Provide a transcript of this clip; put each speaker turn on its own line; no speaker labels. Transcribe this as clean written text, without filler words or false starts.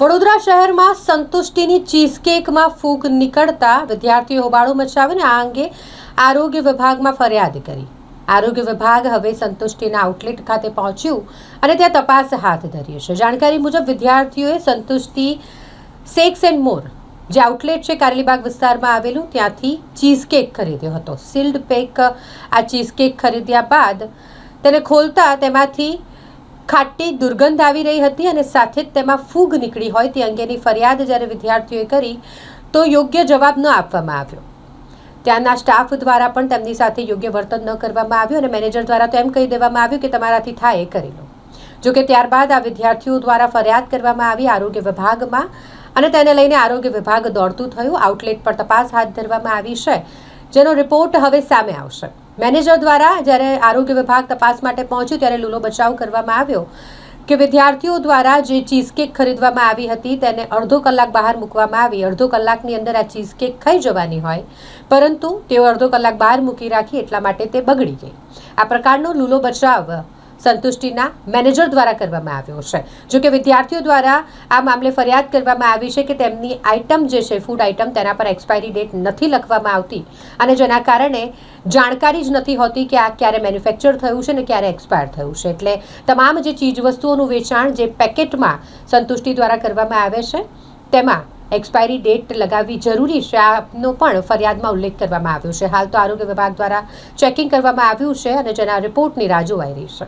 વડોદરા શહેરમાં સંતુષ્ટિની ચીઝકેકમાં ફૂગ નીકળતા વિદ્યાર્થીઓ હોબાળો મચાવીને આ અંગે આરોગ્ય વિભાગમાં ફરિયાદ કરી. આરોગ્ય વિભાગ હવે સંતુષ્ટિના આઉટલેટ ખાતે પહોંચ્યું અને ત્યાં તપાસ હાથ ધરી છે. જાણકારી મુજબ વિદ્યાર્થીઓએ સંતુષ્ટિ સેક્સ એન્ડ મોર જે આઉટલેટ છે કારેલીબાગ વિસ્તારમાં આવેલું ત્યાંથી ચીઝકેક ખરીદ્યો હતો. સીલ્ડ પેક આ ચીઝકેક ખરીદ્યા બાદ તેને ખોલતા તેમાંથી ખાટી દુર્ગંધ આવી રહી હતી અને સાથે જ તેમાં ફૂગ નીકળી હોય તે અંગેની ફરિયાદ જ્યારે વિદ્યાર્થીઓએ કરી તો યોગ્ય જવાબ ન આપવામાં આવ્યો. ત્યાંના સ્ટાફ દ્વારા પણ તેમની સાથે યોગ્ય વર્તન ન કરવામાં આવ્યું અને મેનેજર દ્વારા તો એમ કહી દેવામાં આવ્યું કે તમારાથી થાય એ કરી લો. જોકે ત્યારબાદ આ વિદ્યાર્થીઓ દ્વારા ફરિયાદ કરવામાં આવી આરોગ્ય વિભાગમાં અને તેને લઈને આરોગ્ય વિભાગ દોડતું થયું. આઉટલેટ પર તપાસ હાથ ધરવામાં આવી છે જેનો રિપોર્ટ હવે સામે આવશે. મેનેજર દ્વારા જ્યારે આરોગ્ય વિભાગ તપાસ માટે પહોંચ્યું ત્યારે લૂલો બચાવ કરવામાં આવ્યો કે વિદ્યાર્થીઓ દ્વારા જે ચીઝકેક ખરીદવામાં આવી હતી તેને અડધો કલાક બહાર મૂકવામાં આવી. અડધો કલાકની અંદર આ ચીઝકેક ખાઈ જવાની હોય પરંતુ તેઓ અડધો કલાક બહાર મૂકી રાખી એટલા માટે તે બગડી ગઈ. આ પ્રકારનો લૂલો બચાવ સંતુષ્ટિના મેનેજર દ્વારા કરવામાં આવ્યો છે. જોકે વિદ્યાર્થીઓ દ્વારા આ મામલે ફરિયાદ કરવામાં આવી છે કે તેમની આઇટમ જે છે ફૂડ આઇટમ તેના પર એક્સપાયરી ડેટ નથી લખવામાં આવતી અને જેના કારણે જાણકારી જ નથી હોતી કે આ ક્યારે મેન્યુફેક્ચર થયું છે ને ક્યારે એક્સપાયર થયું છે. એટલે તમામ જે ચીજ વસ્તુઓનું વેચાણ જે પેકેટમાં સંતુષ્ટિ દ્વારા કરવામાં આવે છે તેમાં એક્સપાયરી ડેટ લગાવવી જરૂરી છે આનો પણ ફરિયાદમાં ઉલ્લેખ કરવામાં આવ્યો છે. હાલ તો આરોગ્ય વિભાગ દ્વારા ચેકિંગ કરવામાં આવ્યું છે અને જેના રિપોર્ટની રાહ જોવાઈ રહી છે.